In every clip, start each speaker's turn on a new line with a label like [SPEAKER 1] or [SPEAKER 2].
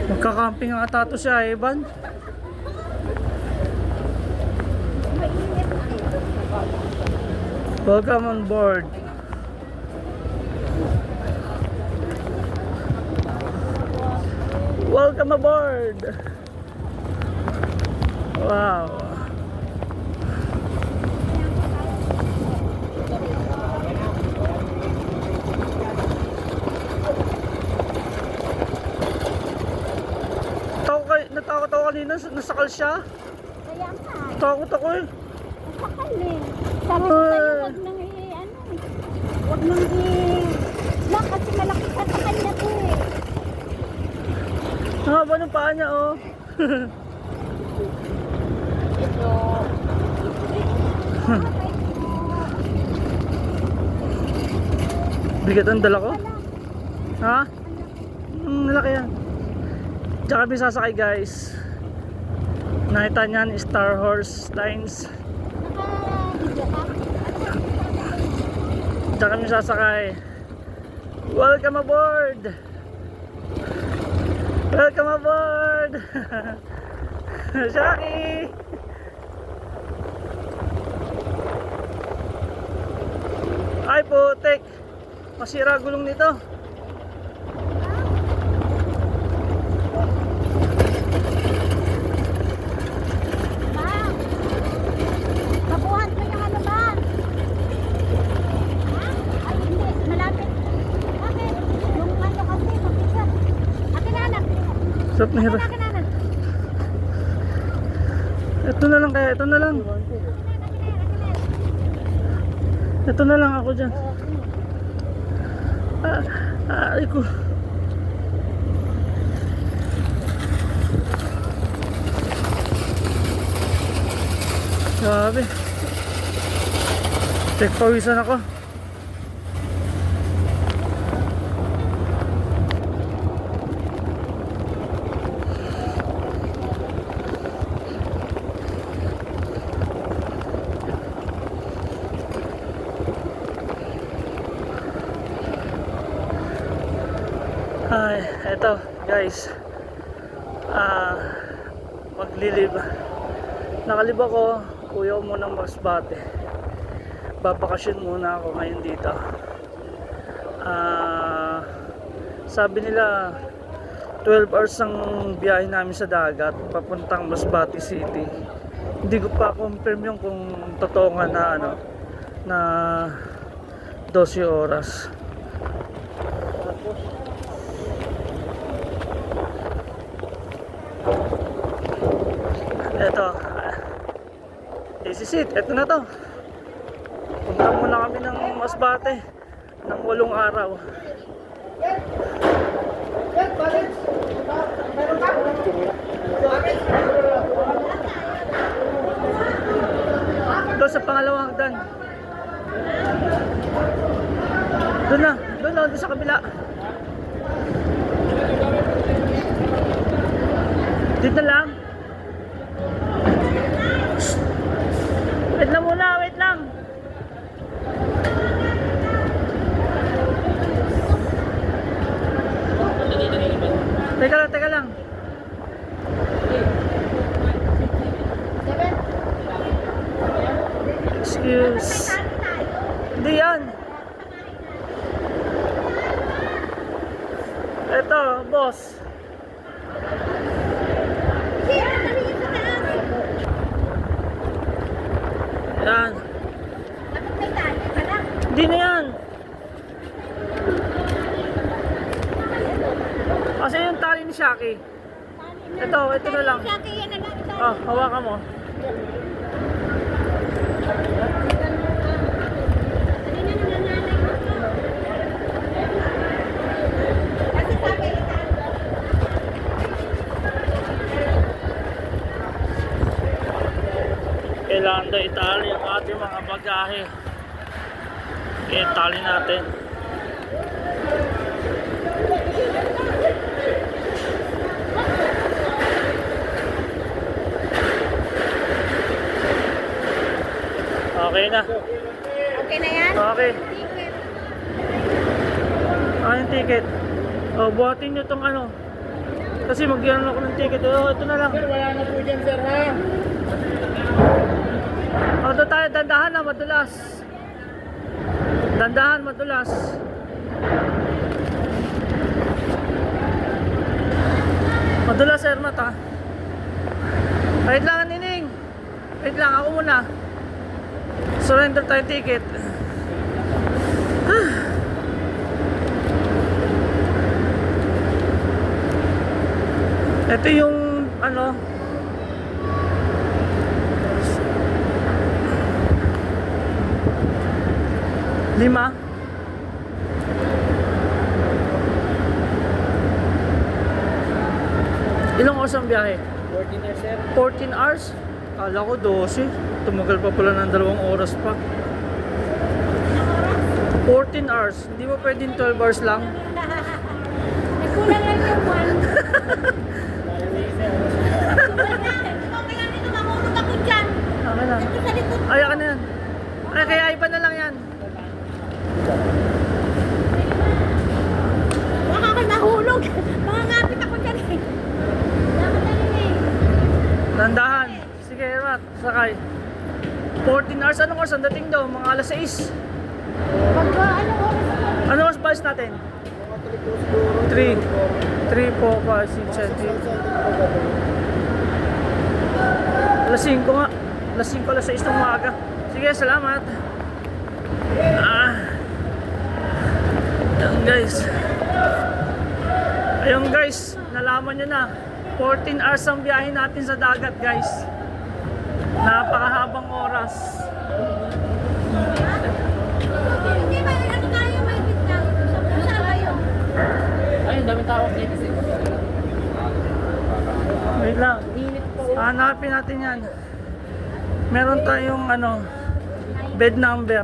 [SPEAKER 1] Magka-camping ata to siya, Evan. Welcome on board. Welcome aboard. Wow. Natakot ako kanina, nasakal siya.
[SPEAKER 2] Kaya nga.
[SPEAKER 1] Takot ako eh.
[SPEAKER 2] Nasakal eh. Sabi ko sa'yo, wag nang wag nang lock kasi malaki ka sa kanya to eh.
[SPEAKER 1] Ang haba ng paa niya oh.
[SPEAKER 2] Ito.
[SPEAKER 1] Bigat ang dala ko? Ha? Malaki yan. Diyan kami sasakay guys. Nakita niyan Star Horse Lines. Diyan kami sasakay. Welcome aboard. Welcome aboard. Shaki. Ay putik. Masira gulong nito. Sarap na hirap. Ito na lang kaya, ito na lang. Ito na lang ako dyan. Ay ko. Grabe. Pawisan ako. Ay, eto guys. Maglilib. Nakalib ako, kuya ko muna Masbate. Babakasyon muna ako ngayon dito. Sabi nila 12 hours ang biyahe namin sa dagat papuntang Masbate City. Hindi ko pa confirm yung kung totoo nga na na 12 oras. Eto, this is it, eto na to. Punta muna kami ng Masbate ng 8 araw. Doon sa pangalawang hagdan. Doon sa kabila. Dito lang. Wait lang muna, wait lang. Teka lang. Excuse. Hindi yan. Ito, boss. Yan. Hindi na yan. Kasi yung tali ni Shaki. Ito na lang. Oh, hawakan mo. Kailangan daw itali ang ating mga bagahe. Kaya itali natin. Okay na.
[SPEAKER 2] Okay na yan?
[SPEAKER 1] Okay.
[SPEAKER 2] Ticket.
[SPEAKER 1] Yung ticket. Buhatin nyo tong ano. Kasi mag-iwan ako ng ticket. Ito na lang.
[SPEAKER 3] Sir, wala na po dyan, sir, ha?
[SPEAKER 1] Ito tayo, dandahan na, madulas. Dandahan, madulas. Madulas, sir, mata. Wait lang, nining. Wait lang, ako muna. Surrender tayo ticket. Ito yung ano, lima. Ilang oras ang biyahe?
[SPEAKER 3] 14 na, sir.
[SPEAKER 1] 14 hours? Kala ko 12. Tumagal pa pala ng 2 oras pa. 14 hours. Hindi mo pwedeng 12 hours lang?
[SPEAKER 2] Nagkulang lang yung one. Kaya dito mamulog ako dyan.
[SPEAKER 1] Okay lang.
[SPEAKER 2] Ito sa likod.
[SPEAKER 1] Ay, ka na yan. Ay, kaya iba na lang yan.
[SPEAKER 2] Baka ako nahulog. Mga ngapit ako dyan eh. Dapat na rin eh.
[SPEAKER 1] Nandahan. Sige, Rat. Sakay. 14 hours. Anong oras ang dating daw? Mga alas 6.
[SPEAKER 2] Pagka ano oras na?
[SPEAKER 1] Ano oras ba natin? 3. 3, 4, 5, 6, 7. Alas 5 nga. Alas 5, alas 6 ng umaga. Sige, salamat. Ayan guys. Ayun guys, nalaman nyo na. 14 hours ang biyahe natin sa dagat guys. Napakahabang oras.
[SPEAKER 2] Hindi ba? Ano tayo may bitang? Saan kayo?
[SPEAKER 3] Ay, ang daming tao kasi.
[SPEAKER 1] Wait lang.
[SPEAKER 3] Init po.
[SPEAKER 1] Hanapin natin yan. Meron tayong ano, bed number.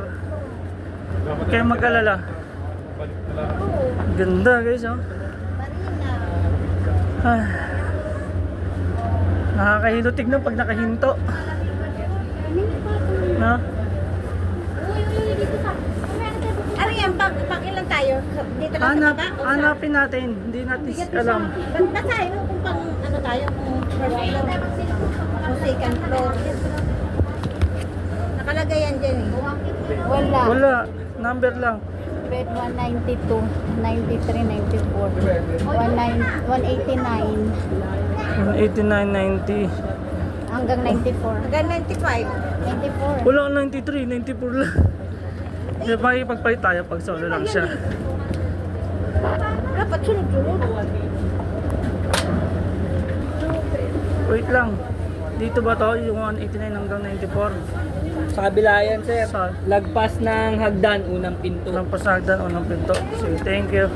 [SPEAKER 1] Huwag kayong mag-alala. Ganda guys, oh.
[SPEAKER 2] Marina.
[SPEAKER 1] Ah. Nakakahilo tignan pag nakahinto.
[SPEAKER 2] Kanina pa ako.
[SPEAKER 1] No?
[SPEAKER 2] Uy, dito ka. Ano yan? Pang ilan tayo? Dito lang sa baba? O sa-
[SPEAKER 1] Hanapin natin. Hindi natin
[SPEAKER 2] Bigat
[SPEAKER 1] alam.
[SPEAKER 2] Basahin mo kung pang ano tayo, kung first floor o second floor. Nakalagay yan dyan eh. Wala.
[SPEAKER 1] Wala. Number lang.
[SPEAKER 2] Bed 192, 93, 94, 189,
[SPEAKER 1] 89, 90.
[SPEAKER 2] hanggang 94. Hanggang 95. 94.
[SPEAKER 1] Wala 93, 94 lang. Kaya makikipagpalit tayo pag solo lang siya.
[SPEAKER 2] Dapat sunod-sunod.
[SPEAKER 1] Wait lang. Dito ba to yung 189 hanggang 94?
[SPEAKER 3] Sa kabila yan, sir.
[SPEAKER 1] Sa
[SPEAKER 3] Lagpas ng hagdan, unang pinto.
[SPEAKER 1] ng pasagdan o ng pinto. Sige, thank you.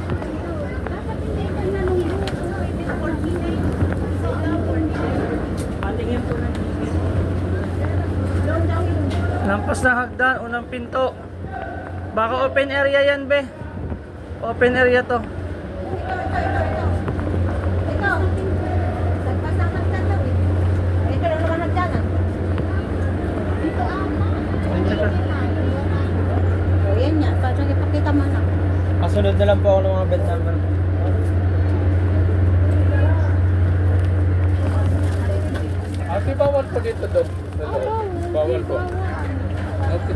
[SPEAKER 1] Lampas na hagdan, unang pinto. Baka open area yan, be. Open area to.
[SPEAKER 2] Ito. Nagpasakang daw eh. Ito lang naman nagdanan.
[SPEAKER 1] Teka.
[SPEAKER 2] O yan nga. Parang ipakita mo na.
[SPEAKER 3] Kasunod na lang po ako ng mga bed number. Ate, bawal po dito doon. Bawal po. Okay.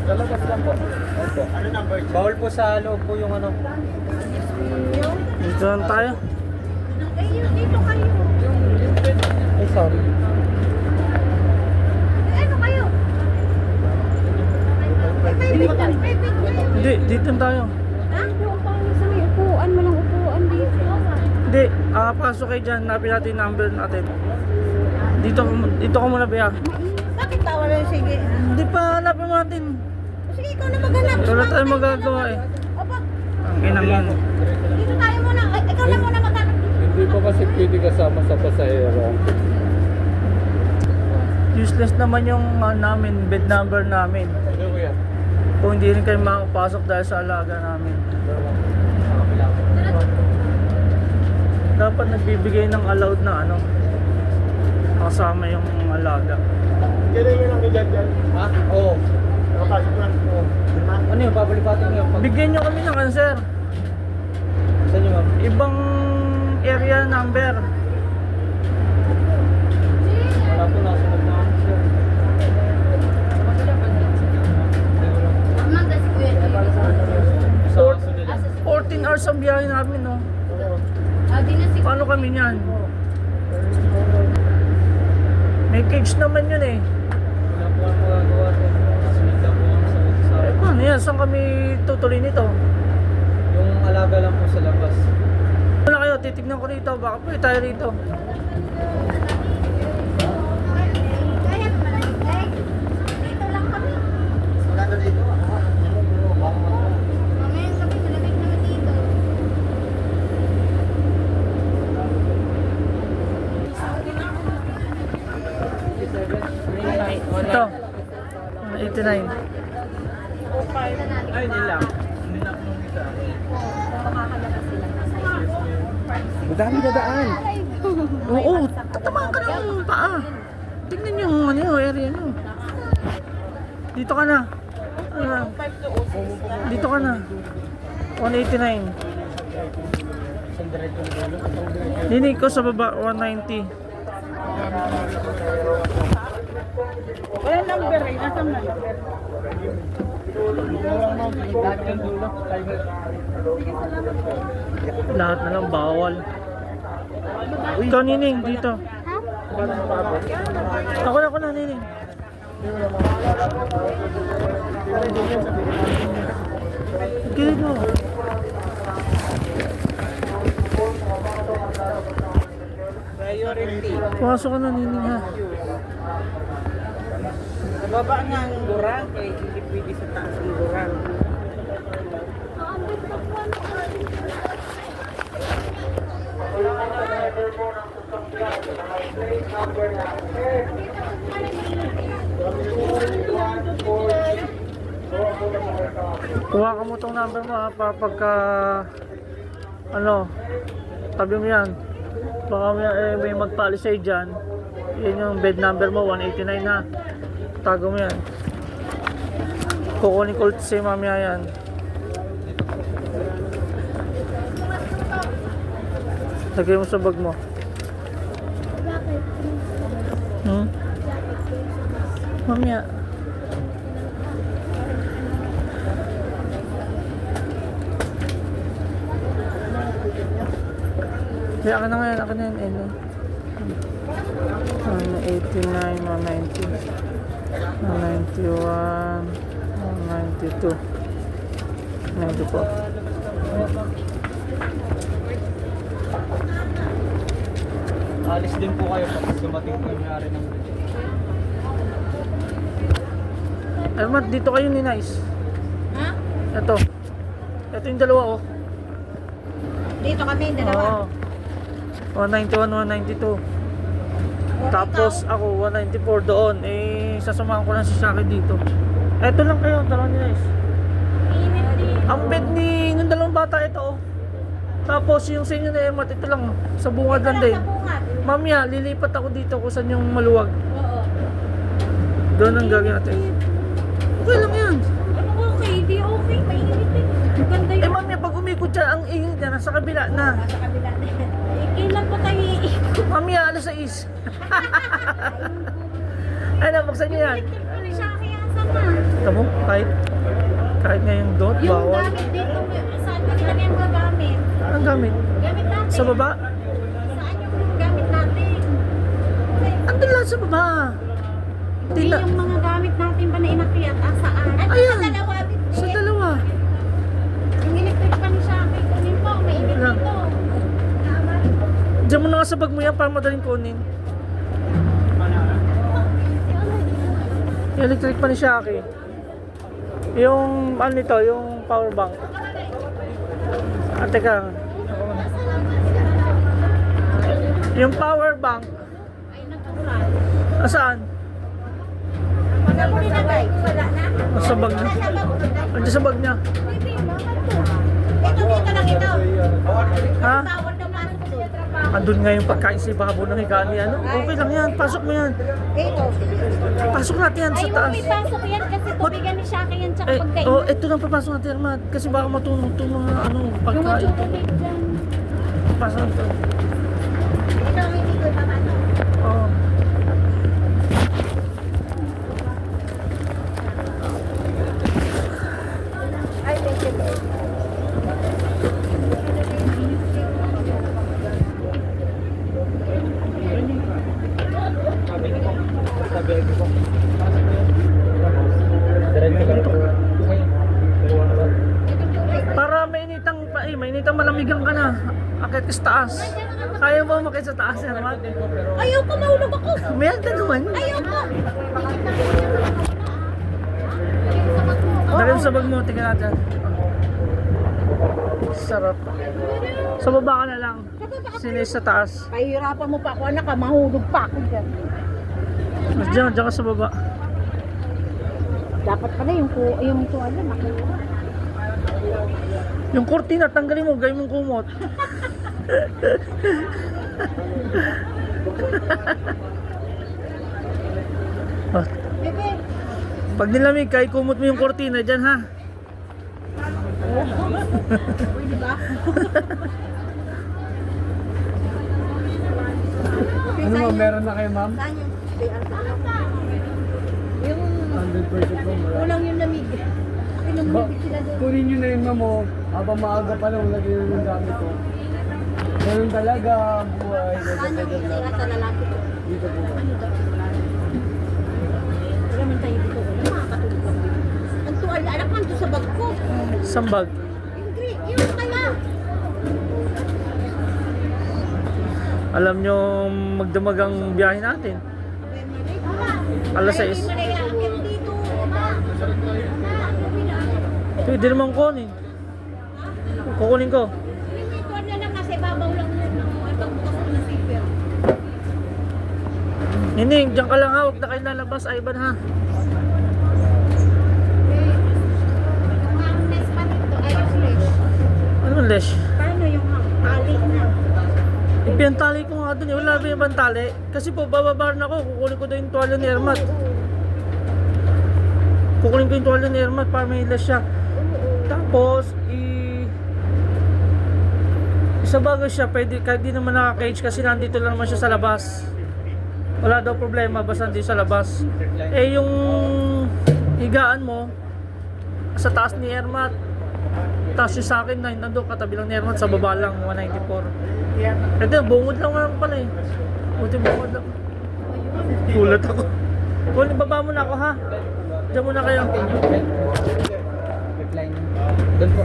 [SPEAKER 3] Lalabas lang po. Opo. Bawal po sa loob po yung ano.
[SPEAKER 1] Dito lang tayo.
[SPEAKER 2] Dito kayo.
[SPEAKER 3] Ay, sorry.
[SPEAKER 2] Ano kayo? May bed.
[SPEAKER 1] Hindi, dito lang tayo.
[SPEAKER 2] Ha? Doon pa sa may upuan. Walang upuan dito.
[SPEAKER 1] Hindi, pasok kayo dyan. Napin natin yung number natin. Dito ka muna, Bea.
[SPEAKER 2] Bakit bawal na? Sige.
[SPEAKER 1] Hindi pa, hanapin mo natin.
[SPEAKER 2] Sige, ikaw na maghanap.
[SPEAKER 1] Wala tayong magagawa eh.
[SPEAKER 2] Opo.
[SPEAKER 1] Ang inang yan.
[SPEAKER 2] Dito tayo muna. Ay, ikaw na muna maghanap.
[SPEAKER 3] Hindi po kasi pwede kasama sa pasahero.
[SPEAKER 1] Useless naman yung namin, bed number namin.
[SPEAKER 3] Ano po yan?
[SPEAKER 1] Kung hindi rin kayo makapasok dahil sa alaga namin. Dapat nagbibigay ng allowed na ano. Kasama yung alaga.
[SPEAKER 3] Kailan yun ang bigyan dyan? Ha? Oo. Nakapasok lang. Oo. Ano yun? Papalipatin nyo?
[SPEAKER 1] Bigyan nyo kami ng ano, sir.
[SPEAKER 3] Saan nyo, ma'am?
[SPEAKER 1] Ibang area number.
[SPEAKER 3] Wala po, nasunod na ako, sir.
[SPEAKER 2] Manda si Kuya.
[SPEAKER 3] Sa kasunod lang.
[SPEAKER 1] 14 hours ang biyahe namin, no?
[SPEAKER 2] Di na si
[SPEAKER 1] Paano kami niyan? May cage naman yun eh.
[SPEAKER 3] Wala po ang magagawa, sir. Kasunod lang po ang sa
[SPEAKER 1] Eh, paano yan? Saan kami tutuloy nito?
[SPEAKER 3] Yung alaga lang po sa labas.
[SPEAKER 1] Wala kayo, titignan ko rito. Baka pwede tayo rito.
[SPEAKER 2] Kaya naman. Dito lang kami.
[SPEAKER 3] Wala na dito.
[SPEAKER 2] Mamayang gabi, malamig naman dito.
[SPEAKER 1] Ito. 89.
[SPEAKER 3] Ay, hindi lang. Hindi lang nung isa. Madami dadaan.
[SPEAKER 1] Oo, tatamaan ka ng paa. Tingnan nyo yung ano, area nyo. Dito ka na. Ano? Dito ka na. 189. Dinig ko sa baba, 190.
[SPEAKER 4] Wala number eh. Nasaan na number?
[SPEAKER 1] Lahat na lang bawal. Ikaw, Nining, dito. Ako na, Nining. Gilid mo.
[SPEAKER 4] Priority.
[SPEAKER 1] Pumasok ka na, Nining, ha.
[SPEAKER 4] Sa baba nga ang gurang, kaya hindi pwede sa taas ang gurang.
[SPEAKER 1] Kuha ka mo tong number mo, ha, para pagka ano, tabi mo yan. Baka may magpalisay dyan. Yan yung bed number mo, 189 na. Tago mo yan. Kukunin ko ulit si mamaya yan. Lagay mo sa bag mo. Mamaya. Kaya akin na ngayon, akin na yan. 189, 190, 191, 192, 94.
[SPEAKER 3] Alis din po kayo pag dumating po yung may-ari ng bridge.
[SPEAKER 1] Mat, dito kayo ni Nice.
[SPEAKER 2] Ha?
[SPEAKER 1] Ito. Ito yung dalawa, oh.
[SPEAKER 2] Dito kami, dalawa.
[SPEAKER 1] Oo. 191, 192. Tapos ako 194 doon. Eh sasamahan ko lang si Shaki dito. Eto lang kayo, dalawa ni Nice.
[SPEAKER 2] Init din.
[SPEAKER 1] Ang bed ni nung dalawang bata ito, oh. Tapos yung sa inyo na Emat, ito lang, sa bungad lang din.
[SPEAKER 2] Sa bungad.
[SPEAKER 1] Mamaya, lilipat ako dito kung saan yung maluwag.
[SPEAKER 2] Oo.
[SPEAKER 1] Doon ang gagawin natin. Okay lang yan.
[SPEAKER 2] Ano okay? Di okay. Mainit din. Maganda
[SPEAKER 1] Eh
[SPEAKER 2] yun.
[SPEAKER 1] mamaya, pag umikot siya, ang ingit niya, nasa kabila na.
[SPEAKER 2] Nasa kabila na. Kailan pa tayo iikot?
[SPEAKER 1] Mamaya, alas 6. Ano, buksan niyo yan.
[SPEAKER 2] Ano siya kaya sama?
[SPEAKER 1] Tamo, kahit ngayong doon,
[SPEAKER 2] Yung
[SPEAKER 1] bawal.
[SPEAKER 2] gamit dito, saan ko nilagay ang mga gamit?
[SPEAKER 1] Ang gamit?
[SPEAKER 2] Gamit natin.
[SPEAKER 1] Sa baba?
[SPEAKER 2] Saan yung gamit natin?
[SPEAKER 1] Andun lang sa baba.
[SPEAKER 2] Hindi
[SPEAKER 1] Tila.
[SPEAKER 2] yung mga gamit natin ba na inakyat? Saan? Ano
[SPEAKER 1] Ayan.
[SPEAKER 2] sa dalawa?
[SPEAKER 1] Sa dalawa.
[SPEAKER 2] Yung electric pa ni Shaki. Kunin po, mainit
[SPEAKER 1] Lang.
[SPEAKER 2] dito.
[SPEAKER 1] Diyan mo na nga sa bag mo yan para madaling kunin. Yung electric pa ni Shaki. Yung ano nito, yung power bank. Teka. Yung power bank.
[SPEAKER 2] Ay, natural.
[SPEAKER 1] Saan?
[SPEAKER 2] Wala mo nilagay. Wala na.
[SPEAKER 1] Sa bag niya. Andiyan sa bag niya.
[SPEAKER 2] Ito, dito lang ito.
[SPEAKER 1] Ha?
[SPEAKER 2] Tawad na pasok siya trabaho.
[SPEAKER 1] Andun nga yung pagkain sa ibabaw ng higaan ni ano. Okay lang yan, pasok mo yan.
[SPEAKER 2] Ito.
[SPEAKER 1] Pasok natin yan sa
[SPEAKER 2] Ay,
[SPEAKER 1] taas.
[SPEAKER 2] may pasok yan kasi tubigan ni Shaka yan tsaka
[SPEAKER 1] Eh,
[SPEAKER 2] pagkain.
[SPEAKER 1] oh, ito lang papasok natin, Armad. Kasi baka matunog itong mga ano,
[SPEAKER 2] Yung mga
[SPEAKER 1] pagkain.
[SPEAKER 2] chocolate dyan.
[SPEAKER 1] Pasok ito.
[SPEAKER 2] Ito ang hindi ko ipapasok.
[SPEAKER 1] Oo.
[SPEAKER 2] Ay, thank you.
[SPEAKER 1] Para mainitang malamigan ka na. Akit ka sa taas. Kaya mo umakit sa taas, Armad?
[SPEAKER 2] Ayaw ko, mahulog ako.
[SPEAKER 1] May ka naman.
[SPEAKER 2] Ayaw ko.
[SPEAKER 1] Dali mo sa bag mo, tingnan natin. Sarap. Sa baba ka na lang. Sinis sa taas.
[SPEAKER 2] Pahirapan mo pa ako, anak ka, mahulog pa ako dyan.
[SPEAKER 1] Diyan ka sa baba.
[SPEAKER 2] Dapat pala yung tuwala, makuha.
[SPEAKER 1] Yung kurtina, tanggalin mo, gawin mong kumot. Ah,
[SPEAKER 2] Bebe,
[SPEAKER 1] pag nilamig ka, ikumot mo yung kurtina dyan, ha?
[SPEAKER 2] pwede ba?
[SPEAKER 3] Ano ma'am, meron na kayo ma'am?
[SPEAKER 2] Saan yung yung
[SPEAKER 3] 100% ma'am.
[SPEAKER 2] kulang yung lamig. Pinamulog sila doon.
[SPEAKER 3] Kunin nyo na yun ma'am oh. Habang maaga pa lang, lagyan nyo ng gamit ko. Ganun talaga ang buhay.
[SPEAKER 2] Saan yung itira sa lalaki ko?
[SPEAKER 3] Dito po ma'am.
[SPEAKER 2] Ano daw? Wala man tayo dito. Wala makakatulog ako dito. Ang tuwala, anak man doon sa bag ko.
[SPEAKER 1] Sambag.
[SPEAKER 2] Yung kaya.
[SPEAKER 1] Alam nyo, magdamag ang biyahe natin. Alas 6.
[SPEAKER 2] Dito.
[SPEAKER 1] Pwede naman kunin. Kukunin ko.
[SPEAKER 2] Ito na lang kasi babaw lang yun. Pagbukas ko ng zipper.
[SPEAKER 1] Nining, dyan ka lang ha. Huwag na kayo lalabas, Ivan ha.
[SPEAKER 2] Ang nest pa dito ay yung flesh.
[SPEAKER 1] Anong lesh?
[SPEAKER 2] Paano yung tali na?
[SPEAKER 1] Ipiyantali ko nga dun eh. Wala ba yung ibang tali? Kasi po, bababar na ako. Kukunin ko daw yung tuwalya ni Ermat. Kukunin ko yung tuwalya ni Ermat para may lesh siya. Tapos, isa bagay siya, pwede, kahit di naman naka-cage kasi nandito lang naman siya sa labas. Wala daw problema, basta nandito sa labas. Eh, yung higaan mo, sa taas ni Ermat, tapos yung sa akin, nandun katabi lang ni Ermat, sa baba lang, 194. Ito, bungod lang naman pala eh. Buti bungod lang. Gulat ako. Kunin, baba mo na ako ha. Diyan muna kayo.
[SPEAKER 3] Recline. Doon po.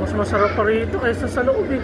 [SPEAKER 1] Mas masarap pa rito kaysa sa loob eh.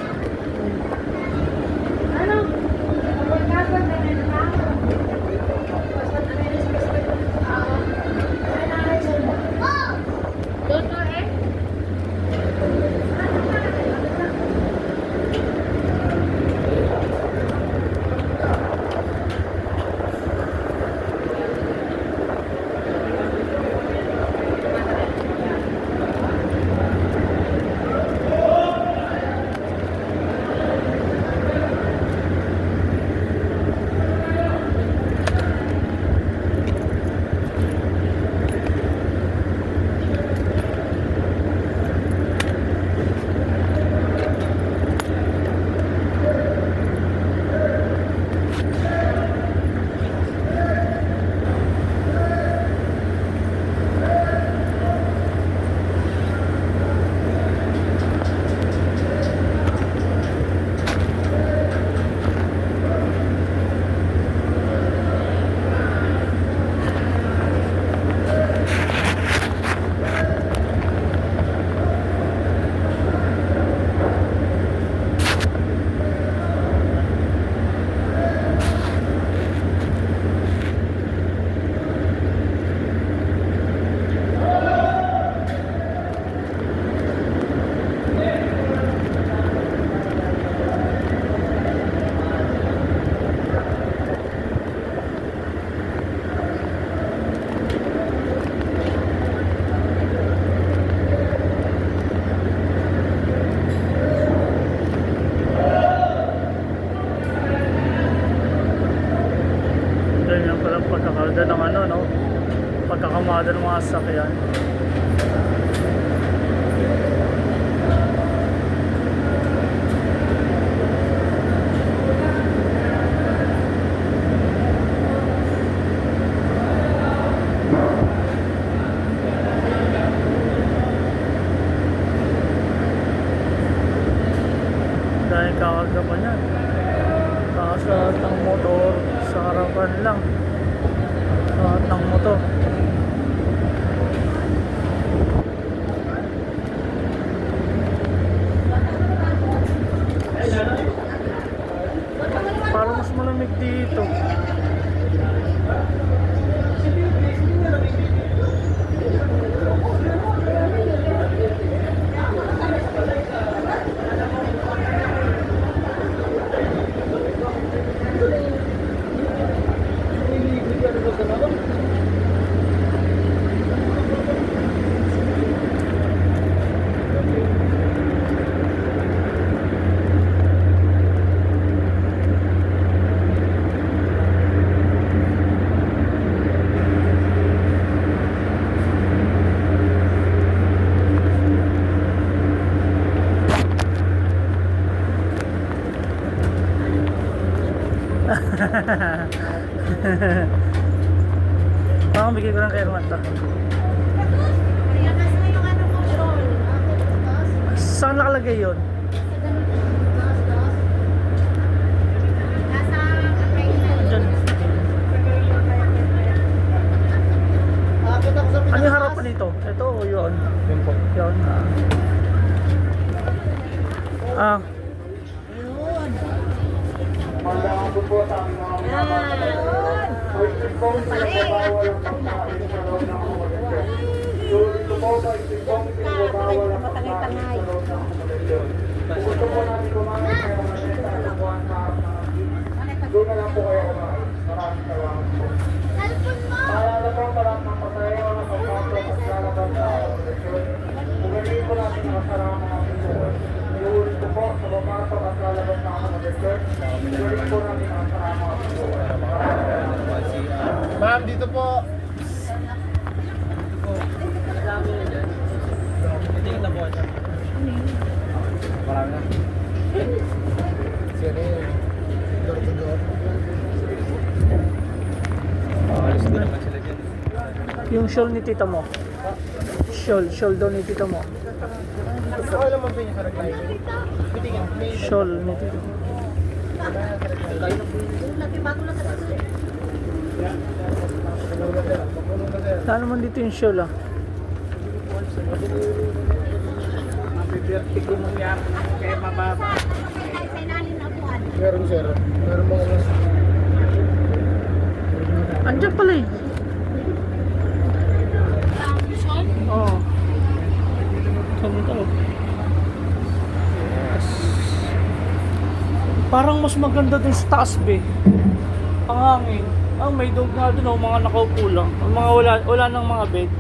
[SPEAKER 1] Kalda ng ano, no? Pagkakamada ng mga sasakyan. Dahil kakagapan yan. Taas lahat ng motor sa harapan lang. Lahat ng motor. Parang mas malamig dito. Parang bigay ko lang kay Erwan to. Saan nakalagay yun? Diyan. Ano yung harapan nito? Ito o yun?
[SPEAKER 3] Yun po.
[SPEAKER 1] Yun. Ah.
[SPEAKER 3] Magandang po po sa aming mga minamahal. Pag-isip po sa bawal ang pagkain sa loob ng komunidad. Ito po pag-isip po bawal ang pagkain sa loob ng komunidad. Kung gusto po natin kumain, kaya natin sa alabuan sa doon na lang po kayo kumain. Maraming salamat po. Paalala po sa lahat ng pasahero na pagpasok at lalabas sa komunidad. Kung ganyan po natin nakasarama mga pintuan. Iulit ko po sa papasok at lalabas ng komunidad. Iulit po natin nakasarama mga pintuan. Ma'am, dito po. Marami na. Sino yun? Door to door. Alis din naman sila dyan.
[SPEAKER 1] Yung shawl ni tita mo. Shawl daw ni tita mo.
[SPEAKER 3] Okay naman po yung sa recliner.
[SPEAKER 1] Shawl ni tita mo. Saan naman dito yung shawl ah?
[SPEAKER 4] Bibirti ko mangyari kaya mababa.
[SPEAKER 3] Meron sir. Meron mga mas.
[SPEAKER 1] Andiyan pala eh. Oo. Sabi ko. Parang mas maganda dun sa taas be. Ang hangin. Ang may dog nga dun oh, mga nakaupo lang. Ang mga wala nang mga bed.